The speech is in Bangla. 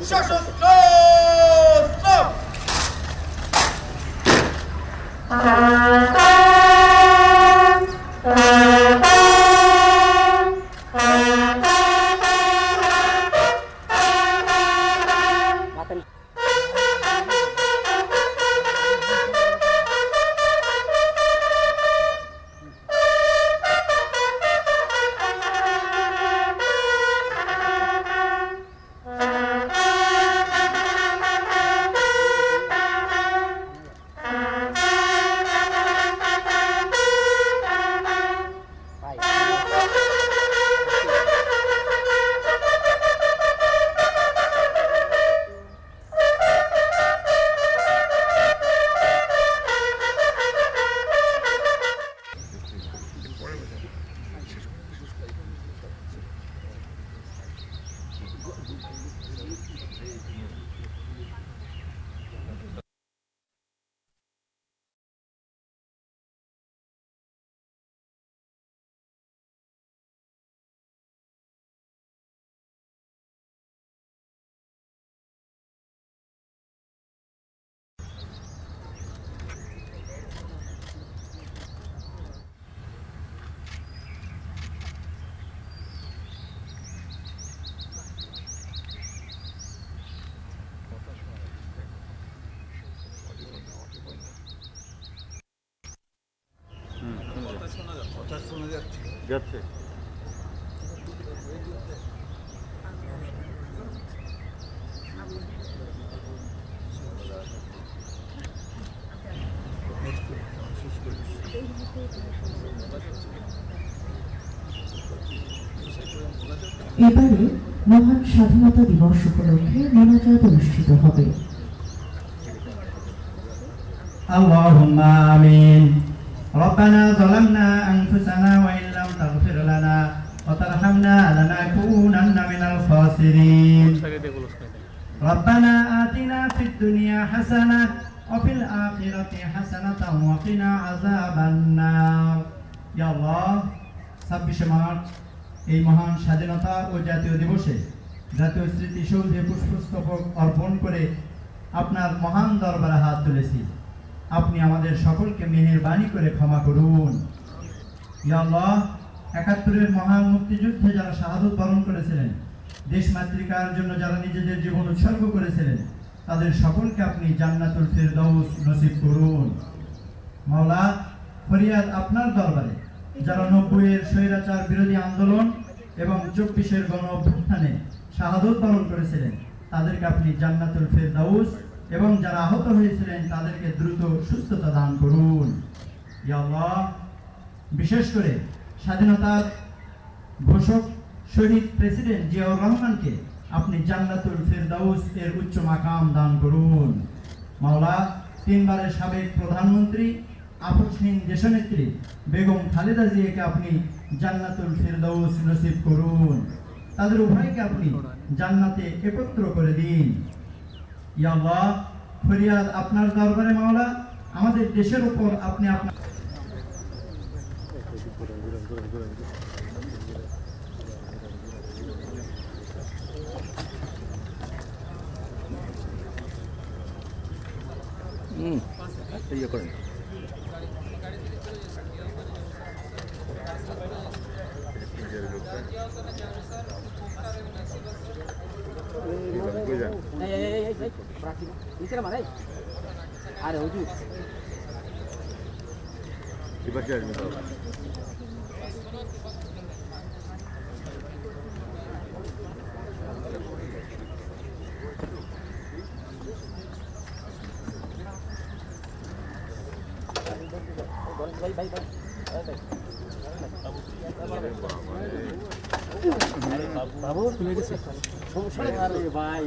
সশস্ত্র স্টপ। যাচ্ছে এবারে মহান স্বাধীনতা দিবস উপলক্ষে মোনাজাত অনুষ্ঠিত হবে। আল্লাহুম্মা আমিন। রব্বানা যালামনা আনফুসানা ওয়া ইল্লাম তাগফির লানা ওয়া তারহামনা লানাকুনান্না মিনাল খাসিরিন। রব্বানা আতিনা ফিদ দুনিয়া হাসানাহ ওয়া ফিল আখিরাতি হাসানাতাও ওয়া কিনা আযাবান নার। ইয়া আল্লাহ, 26 মার্চ এই মহান স্বাধীনতা ও জাতীয় দিবসে জাতীয় স্মৃতিসৌধে পুষ্পস্তবক অর্পণ করে আপনার মহান দরবারে হাত তুলেছি। আপনি আমাদের সকলকে মেহেরবানি করে ক্ষমা করুন। ইয়া আল্লাহ, ৭১-এর মহান মুক্তিযুদ্ধে যারা শাহাদত বরণ করেছিলেন, দেশ মাতৃকার জন্য যারা নিজেদের জীবন উৎসর্গ করেছিলেন, তাদের সকলকে আপনি জান্নাতুল ফিরদাউস নসিব করুন। মাওলা, ফরিয়াদ আপনার দরবারে যারা ৯০-এর স্বৈরাচার বিরোধী আন্দোলন এবং ২৪-এর গণ অভ্যুত্থানে শাহাদত বরণ করেছিলেন, তাদেরকে আপনি জান্নাতুল ফিরদাউস এবং যারা আহত হয়েছিলেন তাদেরকে দ্রুত সুস্থতা দান করুন। ইয়া আল্লাহ, বিশেষ করে স্বাধীনতার ঘোষক শহীদ প্রেসিডেন্ট জিয়াউর রহমানকে আপনি জান্নাতুল ফিরদাউস এর উচ্চ মাকাম দান করুন। মাওলা, ৩ বারের সাবেক প্রধানমন্ত্রী আপসহীন দেশনেত্রী বেগম খালেদা জিয়াকে আপনি জান্নাতুল ফিরদাউস নসিব করুন। তাদের উভয়কে আপনি জান্নাতে একত্র করে দিন। ইয়া আল্লাহ, ফরিয়াদ আপনার দরবারে মাওলা, আমাদের দেশের উপর আপনি আপনার করেন। আরে হুজুর এবার আসবে তো ভাই ভাই ভাই বাবু তুমি সমস্যা ভাই